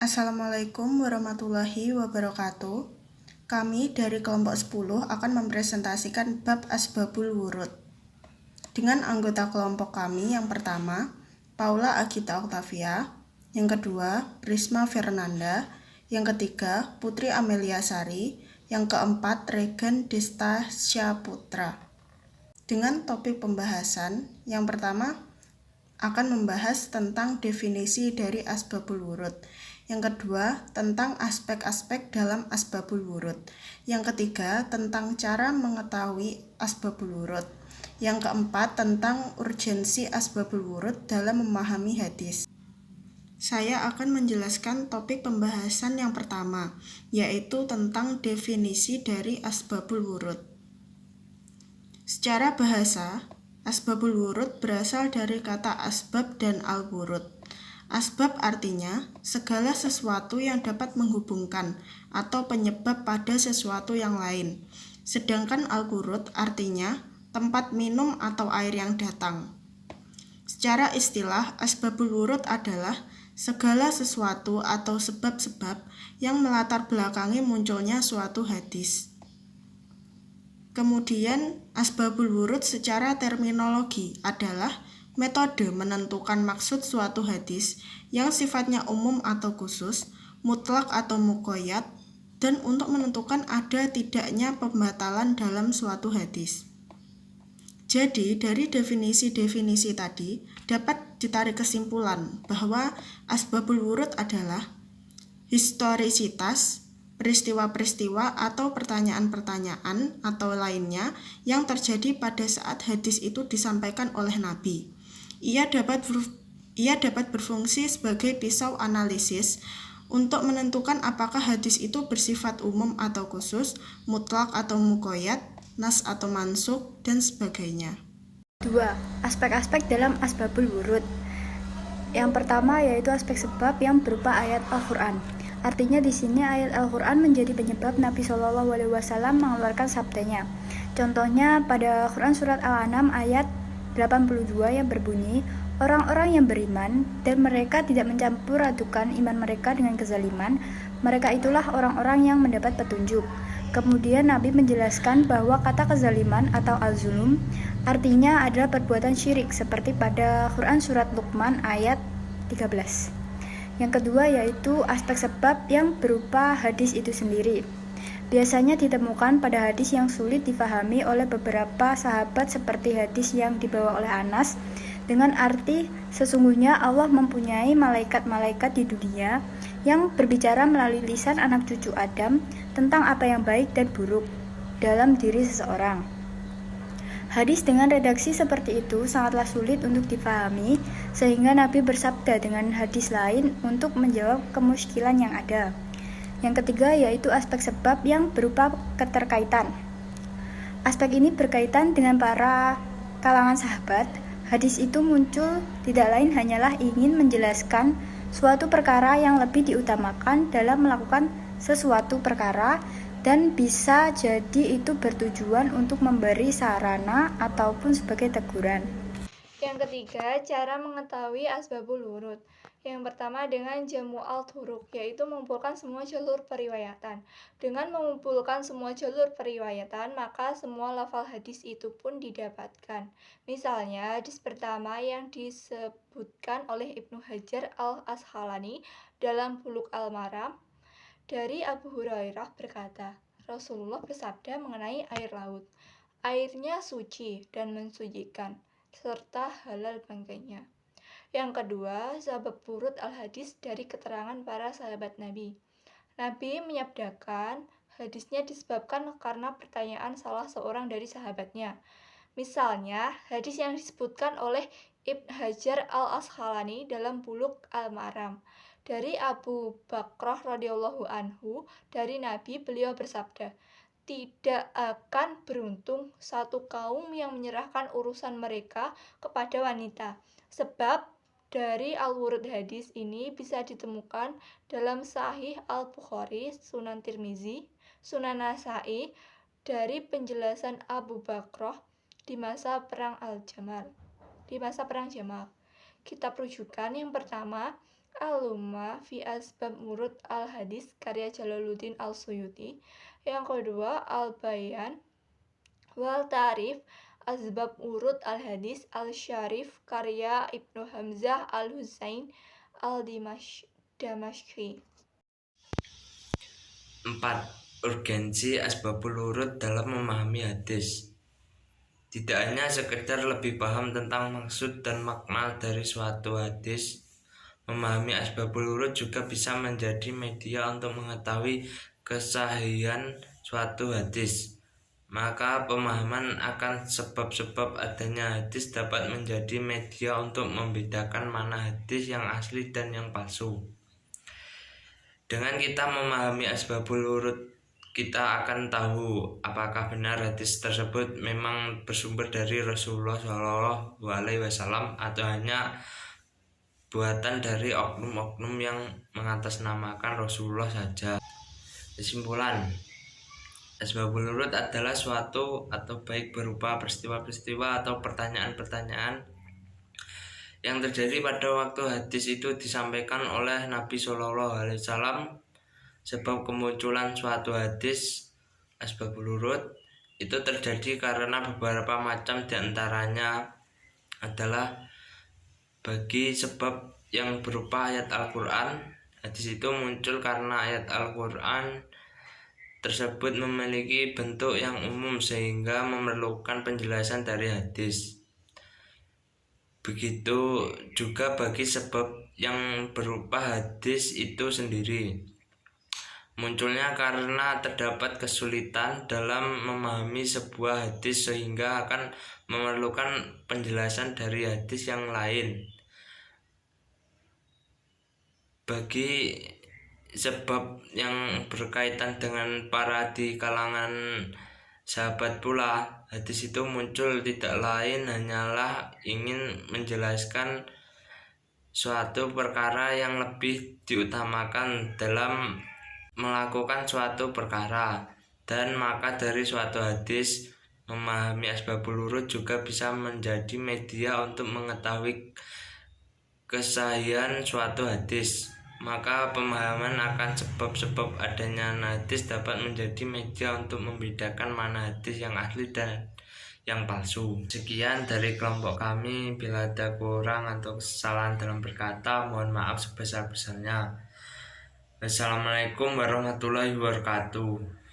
Assalamualaikum warahmatullahi wabarakatuh. Kami dari kelompok 10 akan mempresentasikan bab Asbabul Wurud. Dengan anggota kelompok kami yang pertama, Paula Agita Octavia, yang kedua, Prisma Fernanda, yang ketiga, Putri Amelia Sari, yang keempat, Regan Desta Syaputra. Dengan topik pembahasan, yang pertama akan membahas tentang definisi dari asbabul wurud. Yang kedua, tentang aspek-aspek dalam asbabul wurud. Yang ketiga, tentang cara mengetahui asbabul wurud. Yang keempat, tentang urgensi asbabul wurud dalam memahami hadis. Saya akan menjelaskan topik pembahasan yang pertama, yaitu tentang definisi dari asbabul wurud. Secara bahasa, asbabul wurud berasal dari kata asbab dan al-wurud. Asbab artinya segala sesuatu yang dapat menghubungkan atau penyebab pada sesuatu yang lain. Sedangkan al-wurud artinya tempat minum atau air yang datang. Secara istilah, asbabul wurud adalah segala sesuatu atau sebab-sebab yang melatar belakangi munculnya suatu hadis. Kemudian, asbabul wurud secara terminologi adalah metode menentukan maksud suatu hadis yang sifatnya umum atau khusus, mutlak atau muqayyad, dan untuk menentukan ada tidaknya pembatalan dalam suatu hadis. Jadi, dari definisi-definisi tadi dapat ditarik kesimpulan bahwa asbabul wurud adalah historisitas, peristiwa-peristiwa atau pertanyaan-pertanyaan atau lainnya yang terjadi pada saat hadis itu disampaikan oleh Nabi. Ia dapat berfungsi sebagai pisau analisis untuk menentukan apakah hadis itu bersifat umum atau khusus, mutlak atau muqayyad, nas atau mansukh, dan sebagainya. 2. Aspek-aspek dalam asbabul wurud. Yang pertama yaitu aspek sebab yang berupa ayat Al-Quran. Artinya di sini ayat Al-Quran menjadi penyebab Nabi Shallallahu Alaihi Wasallam mengeluarkan sabdanya. Contohnya pada Quran surat Al-An'am ayat 82 yang berbunyi, orang-orang yang beriman dan mereka tidak mencampur adukan iman mereka dengan kezaliman, mereka itulah orang-orang yang mendapat petunjuk. Kemudian Nabi menjelaskan bahwa kata kezaliman atau al-zulum artinya adalah perbuatan syirik seperti pada Quran surat Luqman ayat 13. Yang kedua yaitu aspek sebab yang berupa hadis itu sendiri. Biasanya ditemukan pada hadis yang sulit difahami oleh beberapa sahabat seperti hadis yang dibawa oleh Anas dengan arti sesungguhnya Allah mempunyai malaikat-malaikat di dunia yang berbicara melalui lisan anak cucu Adam tentang apa yang baik dan buruk dalam diri seseorang. Hadis dengan redaksi seperti itu sangatlah sulit untuk difahami, sehingga Nabi bersabda dengan hadis lain untuk menjawab kemusykilan yang ada. Yang ketiga yaitu aspek sebab yang berupa keterkaitan. Aspek ini berkaitan dengan para kalangan sahabat. Hadis itu muncul tidak lain hanyalah ingin menjelaskan suatu perkara yang lebih diutamakan dalam melakukan sesuatu perkara, dan bisa jadi itu bertujuan untuk memberi sarana ataupun sebagai teguran. Yang ketiga, cara mengetahui asbabul wurud. Yang pertama dengan jamu al-turuq, yaitu mengumpulkan semua jalur periwayatan. Dengan mengumpulkan semua jalur periwayatan, maka semua lafal hadis itu pun didapatkan. Misalnya, hadis pertama yang disebutkan oleh Ibnu Hajar al-Asqalani dalam Bulughul Maram dari Abu Hurairah berkata, Rasulullah bersabda mengenai air laut, airnya suci dan mensucikan, serta halal bangkainya. Yang kedua, sabab wurud al-hadis dari keterangan para sahabat Nabi. Nabi menyabdakan hadisnya disebabkan karena pertanyaan salah seorang dari sahabatnya. Misalnya, hadis yang disebutkan oleh Ibnu Hajar al-Asqalani dalam Bulughul Maram dari Abu Bakrah radhiyallahu anhu dari Nabi, beliau bersabda, tidak akan beruntung satu kaum yang menyerahkan urusan mereka kepada wanita, sebab dari al-wurud hadis ini bisa ditemukan dalam Sahih Al-Bukhari, Sunan Tirmizi, Sunan Nasa'i dari penjelasan Abu Bakrah di masa perang Jamal. Kitab rujukan yang pertama Al-Lummah fi Asbab Wurud Al-Hadis karya Jalaluddin Al-Suyuti. Yang kedua, Al-Bayan wal Ta'rif Asbab Wurud Al-Hadis Al-Syarif karya Ibnu Hamzah Al-Husain Al-Damashqi. 4. Urgensi asbabul wurud dalam memahami hadis. Tidak hanya sekedar lebih paham tentang maksud dan makna dari suatu hadis, memahami asbabul wurud juga bisa menjadi media untuk mengetahui kesahihan suatu hadis. Maka pemahaman akan sebab-sebab adanya hadis dapat menjadi media untuk membedakan mana hadis yang asli dan yang palsu. Dengan kita memahami asbabul wurud, kita akan tahu apakah benar hadis tersebut memang bersumber dari Rasulullah SAW atau hanya buatan dari oknum-oknum yang mengatasnamakan Rasulullah saja. Kesimpulan, asbabul wurud adalah suatu atau baik berupa peristiwa-peristiwa atau pertanyaan-pertanyaan yang terjadi pada waktu hadis itu disampaikan oleh Nabi SAW. Sebab kemunculan suatu hadis asbabul wurud itu terjadi karena beberapa macam, diantaranya adalah bagi sebab yang berupa ayat Al-Quran. Hadis itu muncul karena ayat Al-Quran tersebut memiliki bentuk yang umum sehingga memerlukan penjelasan dari hadis. Begitu juga bagi sebab yang berupa hadis itu sendiri, munculnya karena terdapat kesulitan dalam memahami sebuah hadis sehingga akan memerlukan penjelasan dari hadis yang lain. Bagi sebab yang berkaitan dengan para di kalangan sahabat pula, hadis itu muncul tidak lain hanyalah ingin menjelaskan suatu perkara yang lebih diutamakan dalam melakukan suatu perkara. Dan maka dari suatu hadis, memahami asbabul wurud juga bisa menjadi media untuk mengetahui kesahihan suatu hadis. Maka pemahaman akan sebab-sebab adanya hadis dapat menjadi media untuk membedakan mana hadis yang asli dan yang palsu. Sekian dari kelompok kami. Bila ada kurang atau kesalahan dalam berkata, mohon maaf sebesar-besarnya. Wassalamualaikum warahmatullahi wabarakatuh.